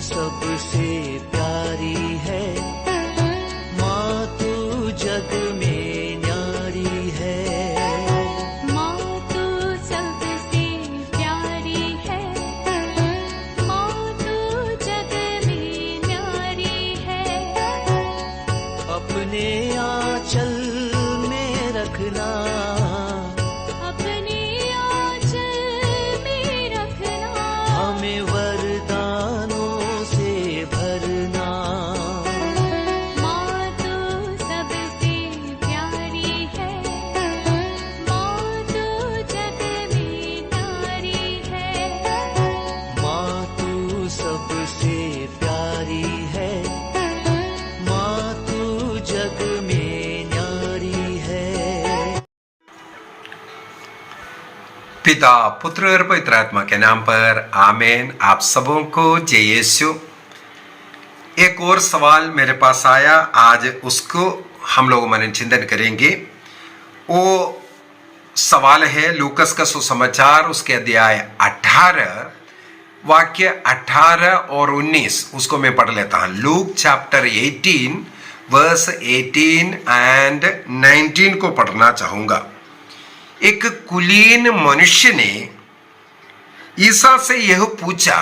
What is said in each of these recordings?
सबसे प्यारी है, माँ तू जग में न्यारी है। माँ तू सबसे प्यारी है, माँ तू जग में न्यारी है। अपने आंचल में रखना, अपने आंचल में रखना, हमें वरदानों से भरना। माँ तू सबसे प्यारी है, माँ तू जग में न्यारी है। माँ तू सबसे प्यारी है, माँ तू जग में न्यारी है। पिता पुत्र और पवित्र आत्मा के नाम पर आमीन। आप सबों को जय यीशु। एक और सवाल मेरे पास आया, आज उसको हम लोग मन चिंतन करेंगे। वो सवाल है लूकस का सुसमाचार उसके अध्याय 18 वाक्य 18 और 19, उसको मैं पढ़ लेता हूं। लूक चैप्टर 18 वर्स 18 एंड 19 को पढ़ना चाहूंगा। एक कुलीन मनुष्य ने ईसा से यह पूछा,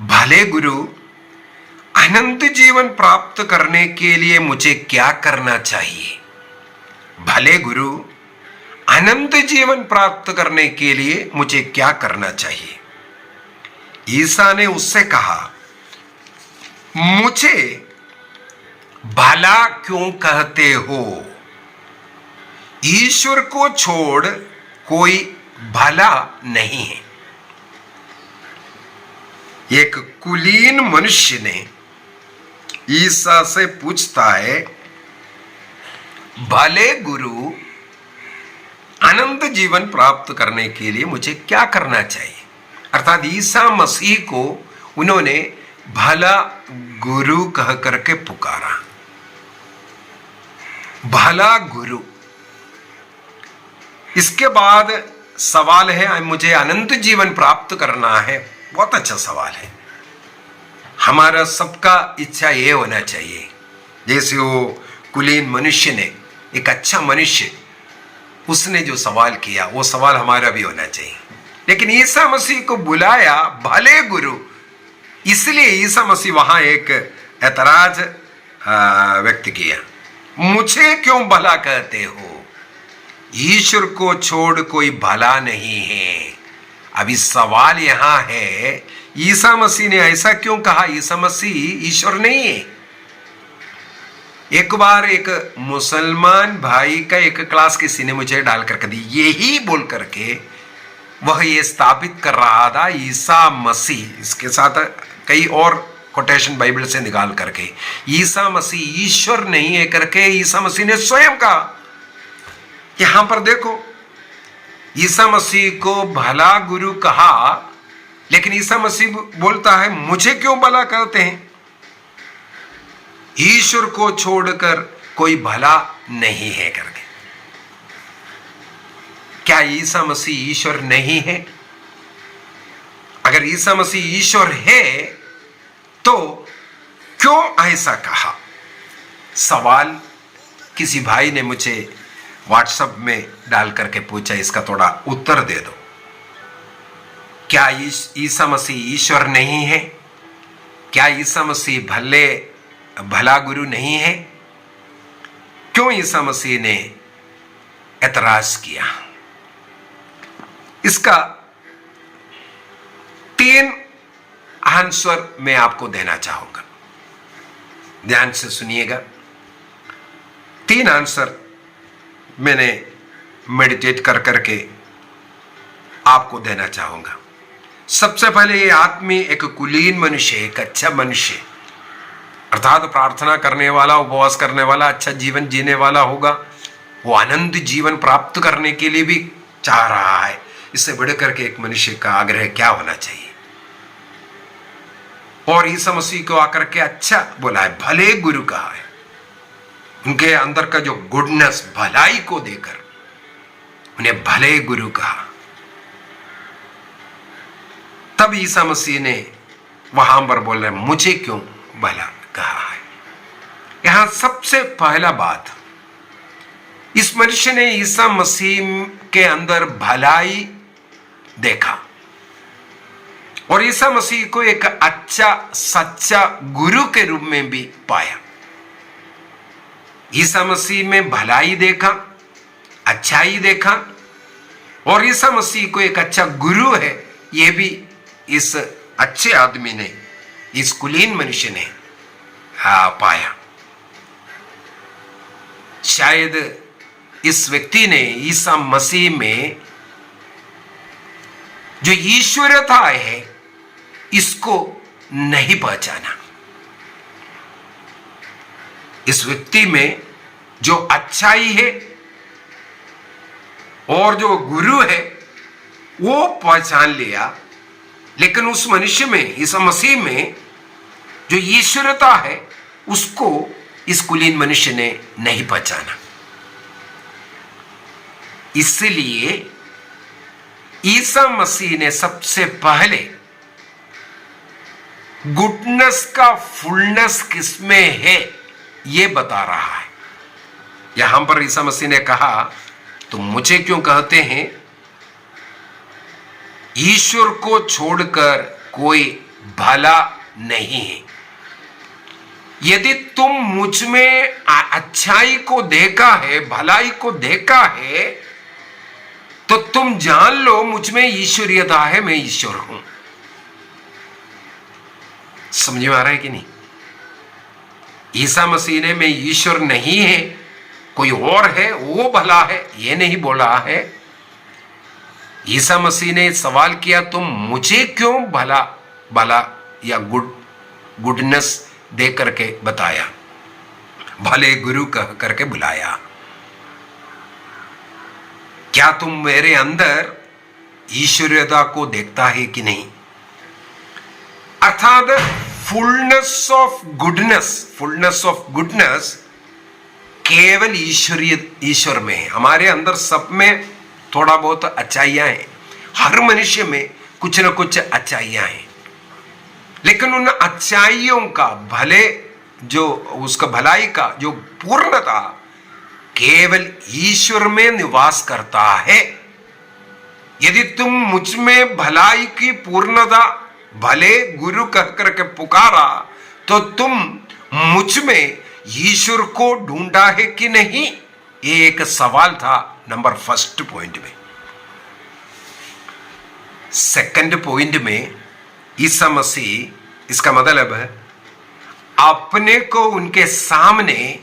भले गुरु, अनंत जीवन प्राप्त करने के लिए मुझे क्या करना चाहिए? भले गुरु, अनंत जीवन प्राप्त करने के लिए मुझे क्या करना चाहिए? ईसा ने उससे कहा, मुझे भला क्यों कहते हो? ईश्वर को छोड़ कोई भला नहीं है। एक कुलीन मनुष्य ने ईसा से पूछता है, भले गुरु, अनंत जीवन प्राप्त करने के लिए मुझे क्या करना चाहिए? अर्थात ईसा मसीह को उन्होंने भला गुरु कह करके पुकारा। भला गुरु। इसके बाद सवाल है, मुझे अनंत जीवन प्राप्त करना है। बहुत अच्छा सवाल है। हमारा सबका इच्छा ये होना चाहिए, जैसे वो कुलीन मनुष्य ने, एक अच्छा मनुष्य, उसने जो सवाल किया वो सवाल हमारा भी होना चाहिए। लेकिन ईसा मसीह को बुलाया भले गुरु, इसलिए ईसा मसीह वहां एक ऐतराज व्यक्त किया, मुझे क्यों भला कहते हो? ईश्वर को छोड़ कोई भला नहीं है। अभी सवाल यहां है, ईसा मसीह ने ऐसा क्यों कहा? ईसा मसीह ईश्वर नहीं है। एक बार एक मुसलमान भाई का एक क्लास किसी ने मुझे डाल करके दी, यही बोल करके वह ये स्थापित कर रहा था, ईसा मसीह, इसके साथ कई और कोटेशन बाइबल से निकाल करके, ईसा मसीह ईश्वर नहीं है करके ईसा मसीह ने स्वयं कहा। यहां पर देखो, ईसा मसीह को भला गुरु कहा, लेकिन ईसा मसीह बोलता है, मुझे क्यों भला कहते हैं? ईश्वर को छोड़कर कोई भला नहीं है करके। क्या ईसा मसीह ईश्वर नहीं है? अगर ईसा मसीह ईश्वर है तो क्यों ऐसा कहा? सवाल किसी भाई ने मुझे व्हाट्सएप में डाल करके पूछा, इसका थोड़ा उत्तर दे दो। क्या ईसा मसीह ईश्वर नहीं है? क्या ईसा मसीह भला गुरु नहीं है? क्यों ईसा मसीह ने ऐतराज किया? इसका 3 आंसर मैं आपको देना चाहूंगा। ध्यान से सुनिएगा। 3 आंसर मैंने मेडिटेट कर करके आपको देना चाहूंगा। सबसे पहले ये आदमी एक कुलीन मनुष्य, एक अच्छा मनुष्य, अर्थात प्रार्थना करने वाला, उपवास करने वाला, अच्छा जीवन जीने वाला होगा। वो अनंत जीवन प्राप्त करने के लिए भी चाह रहा है। इससे बढ़कर के एक मनुष्य का आग्रह क्या होना चाहिए? और ईसा मसीह को आकर के अच्छा बोला है, भले गुरु कहा है। उनके अंदर का जो गुडनेस, भलाई को देकर उन्हें भले गुरु कहा। तब ईसा मसीह ने वहां पर बोल रहे मुझे क्यों भला कहा है। यहां सबसे पहला बात, इस मनुष्य ने ईसा मसीह के अंदर भलाई देखा और ईसा मसीह को एक अच्छा सच्चा गुरु के रूप में भी पाया। ईसा मसीह में भलाई देखा, अच्छाई देखा और ईसा मसीह को एक अच्छा गुरु है, यह भी इस अच्छे आदमी ने, इस कुलीन मनुष्य ने पाया। शायद इस व्यक्ति ने ईसा मसीह में जो ईश्वरता है इसको नहीं पहचाना। इस व्यक्ति में जो अच्छाई है और जो गुरु है वो पहचान लिया, लेकिन उस मनुष्य में, इस मसीह में जो ईश्वरता है उसको इस कुलीन मनुष्य ने नहीं पहचाना। इसलिए ईसा मसीह ने सबसे पहले गुडनेस का फुलनेस किसमें है ये बता रहा है। यहां पर ईसा मसीह ने कहा तुम मुझे क्यों कहते हैं, ईश्वर को छोड़कर कोई भला नहीं है। यदि तुम मुझ में अच्छाई को देखा है, भलाई को देखा है, तो तुम जान लो मुझ में ईश्वरीयता है, मैं ईश्वर हूं। समझ में आ रहा है कि नहीं? ईसा मसीह ने मैं ईश्वर नहीं है, कोई और है वो भला है, ये नहीं बोला है। ईसा मसीह ने सवाल किया तुम मुझे क्यों भला भला या गुडनेस दे करके बताया, भले गुरु कह करके बुलाया। क्या तुम मेरे अंदर ईश्वरीयता को देखता है कि नहीं? अर्थात फुलनेस ऑफ गुडनेस केवल ईश्वर में है। हमारे अंदर सब में थोड़ा बहुत अच्छाइयां हैं, हर मनुष्य में कुछ न कुछ अच्छाइयां हैं, लेकिन उन अच्छाइयों का भले जो उसका भलाई का जो पूर्णता केवल ईश्वर में निवास करता है। यदि तुम मुझ में भलाई की पूर्णता भले गुरु कह करके पुकारा तो तुम मुझ में ईश्वर को ढूंढा है कि नहीं, ये एक सवाल था नंबर फर्स्ट पॉइंट में। सेकंड पॉइंट में ईसा मसीह, इसका मतलब है अपने को उनके सामने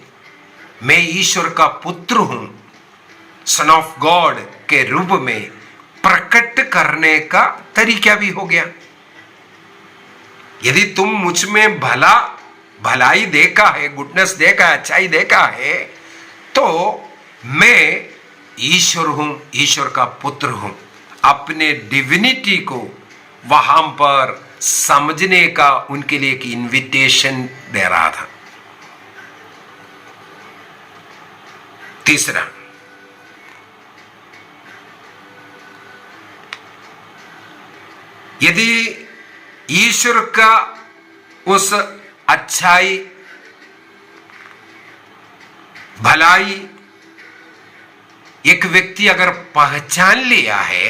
मैं ईश्वर का पुत्र हूं, सन ऑफ गॉड के रूप में प्रकट करने का तरीका भी हो गया। यदि तुम मुझ में भलाई देखा है, गुडनेस देखा है, अच्छाई देखा है, तो मैं ईश्वर हूं, ईश्वर का पुत्र हूं। अपने डिविनिटी को वहां पर समझने का उनके लिए एक इनविटेशन दे रहा था। तीसरा, यदि ईश्वर का उस अच्छाई भलाई एक व्यक्ति अगर पहचान लिया है,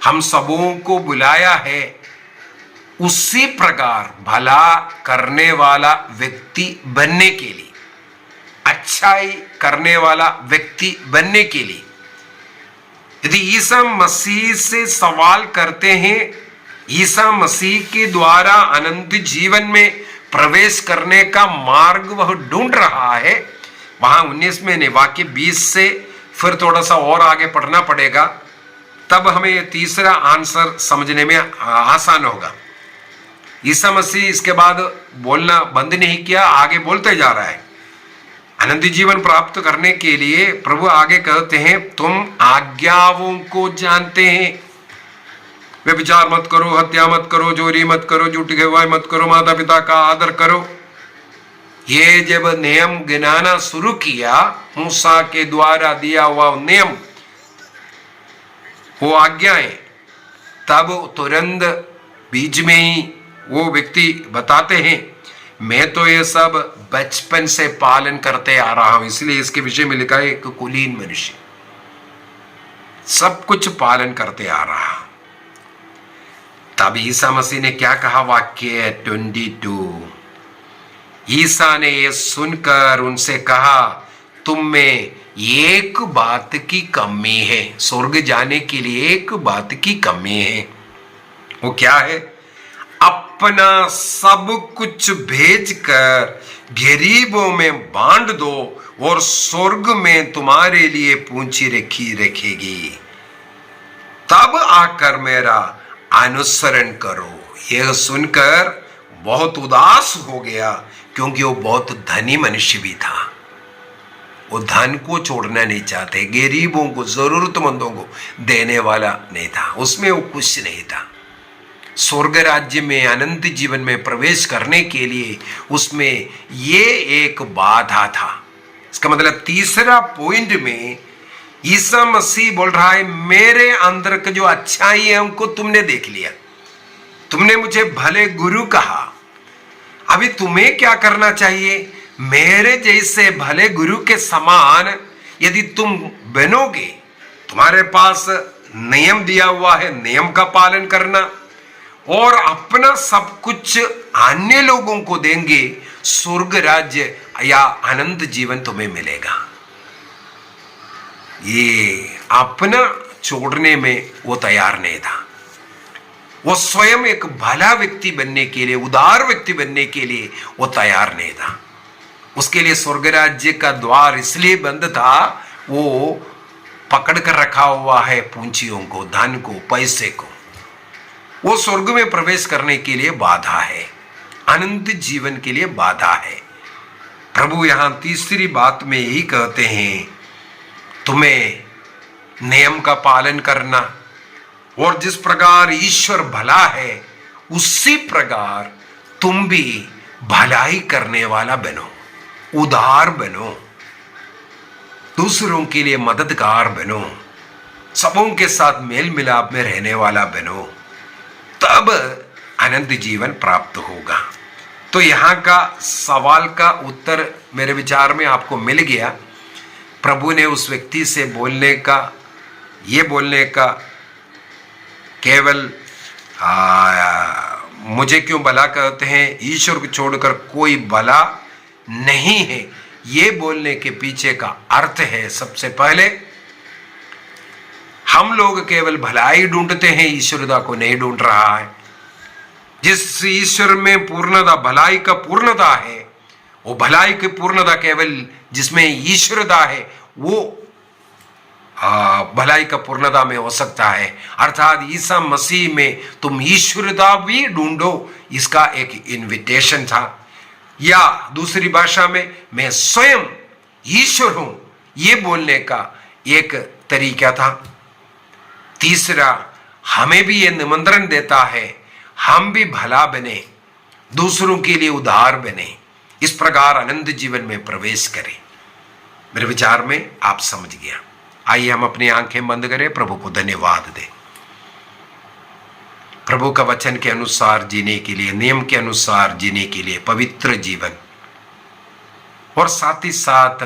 हम सबों को बुलाया है उसी प्रकार भला करने वाला व्यक्ति बनने के लिए, अच्छाई करने वाला व्यक्ति बनने के लिए। यदि ईसा मसीह से सवाल करते हैं, ईसा मसीह के द्वारा अनंत जीवन में प्रवेश करने का मार्ग वह ढूंढ रहा है। वहां 19 में वाक्य 20 से फिर थोड़ा सा और आगे पढ़ना पड़ेगा, तब हमें यह तीसरा आंसर समझने में आसान होगा। ईसा मसीह इसके बाद बोलना बंद नहीं किया, आगे बोलते जा रहा है। अनंत जीवन प्राप्त करने के लिए प्रभु आगे कहते हैं तुम आज्ञाओं को जानते हैं, व्यभिचार मत करो, हत्या मत करो, चोरी मत करो, झूठी गवाही मत करो, माता पिता का आदर करो। ये जब नियम गिनाना शुरू किया, मूसा के द्वारा दिया हुआ नियम, वो आज्ञाएं, तब तुरंत बीच में ही वो व्यक्ति बताते हैं, मैं तो ये सब बचपन से पालन करते आ रहा हूं, इसलिए इसके विषय में लिखा है एक कुलीन मनुष्य, सब कुछ पालन करते आ रहा। तब ईसा मसीह ने क्या कहा, वाक्य 22, ईसा ने ये सुनकर उनसे कहा, तुम में एक बात की कमी है, स्वर्ग जाने के लिए एक बात की कमी है। वो क्या है? अपना सब कुछ भेजकर गरीबों में बांट दो और स्वर्ग में तुम्हारे लिए पूंजी रखेगी, तब आकर मेरा अनुसरण करो। यह सुनकर बहुत उदास हो गया, क्योंकि वो बहुत धनी मनुष्य भी था। वो धन को छोड़ना नहीं चाहते, गरीबों को, जरूरतमंदों को देने वाला नहीं था, उसमें वो कुछ नहीं था। स्वर्ग राज्य में अनंत जीवन में प्रवेश करने के लिए उसमें ये एक बाधा था। इसका मतलब तीसरा पॉइंट में ईसा मसीह बोल रहा है, मेरे अंदर का जो अच्छाई है उनको तुमने देख लिया, तुमने मुझे भले गुरु कहा, अभी तुम्हें क्या करना चाहिए? मेरे जैसे भले गुरु के समान यदि तुम बनोगे, तुम्हारे पास नियम दिया हुआ है, नियम का पालन करना और अपना सब कुछ अन्य लोगों को देंगे, स्वर्ग राज्य या अनंत जीवन तुम्हें मिलेगा। ये अपना छोड़ने में वो तैयार नहीं था। वो स्वयं एक भला व्यक्ति बनने के लिए, उदार व्यक्ति बनने के लिए वो तैयार नहीं था। उसके लिए स्वर्ग राज्य का द्वार इसलिए बंद था, वो पकड़ कर रखा हुआ है पूंजियों को, धन को, पैसे को। वो स्वर्ग में प्रवेश करने के लिए बाधा है, अनंत जीवन के लिए बाधा है। प्रभु यहां तीसरी बात में यही कहते हैं, तुम्हें नियम का पालन करना, और जिस प्रकार ईश्वर भला है उसी प्रकार तुम भी भलाई करने वाला बनो, उदार बनो, दूसरों के लिए मददगार बनो, सबों के साथ मेल मिलाप में रहने वाला बनो, तब अनंत जीवन प्राप्त होगा। तो यहाँ का सवाल का उत्तर मेरे विचार में आपको मिल गया। प्रभु ने उस व्यक्ति से बोलने का केवल मुझे क्यों भला कहते हैं, ईश्वर को छोड़कर कोई भला नहीं है, ये बोलने के पीछे का अर्थ है, सबसे पहले हम लोग केवल भलाई ढूंढते हैं, ईश्वरता को नहीं ढूंढ रहा है। जिस ईश्वर में पूर्णता, भलाई का पूर्णता है, वो भलाई की पूर्णता केवल जिसमें ईश्वरता है वो भलाई का पूर्णता में हो सकता है। अर्थात ईसा मसीह में तुम ईश्वरता भी ढूंढो, इसका एक इनविटेशन था। या दूसरी भाषा में मैं स्वयं ईश्वर हूं, ये बोलने का एक तरीका था। तीसरा, हमें भी ये निमंत्रण देता है, हम भी भला बने, दूसरों के लिए उदार बने, इस प्रकार अनंत जीवन में प्रवेश करें। मेरे विचार में आप समझ गया। आइए हम अपनी आंखें बंद करें, प्रभु को धन्यवाद दें। प्रभु का वचन के अनुसार जीने के लिए, नियम के अनुसार जीने के लिए, पवित्र जीवन और साथ ही साथ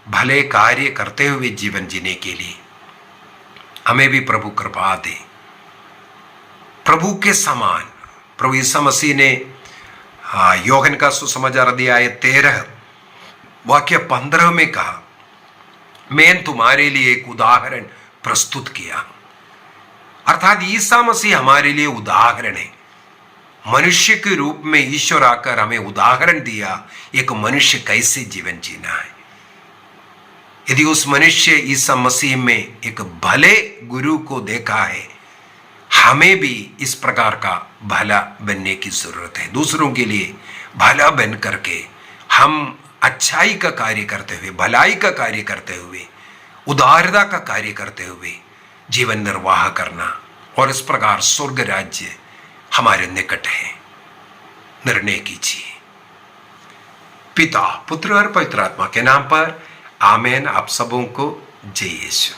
भले कार्य करते हुए जीवन जीने के लिए हमें भी प्रभु कृपा दे। प्रभु के समान प्रभु ईसा मसीह ने योहन का सुसमाचार अध्याय 13 वाक्य 15 में कहा, मैं तुम्हारे लिए एक उदाहरण प्रस्तुत किया। अर्थात ईसा मसीह हमारे लिए उदाहरण है। मनुष्य के रूप में ईश्वर आकर हमें उदाहरण दिया, एक मनुष्य कैसे जीवन जीना है। यदि उस मनुष्य ईसा मसीह में एक भले गुरु को देखा है, हमें भी इस प्रकार का भला बनने की जरूरत है। दूसरों के लिए भला बन करके हम अच्छाई का कार्य करते हुए, भलाई का कार्य करते हुए, उदारता का कार्य करते हुए जीवन निर्वाह करना, और इस प्रकार स्वर्ग राज्य हमारे निकट है। निर्णय कीजिए। पिता, पुत्र और पवित्र आत्मा के नाम पर आमेन। आप सबों को जय यीशु।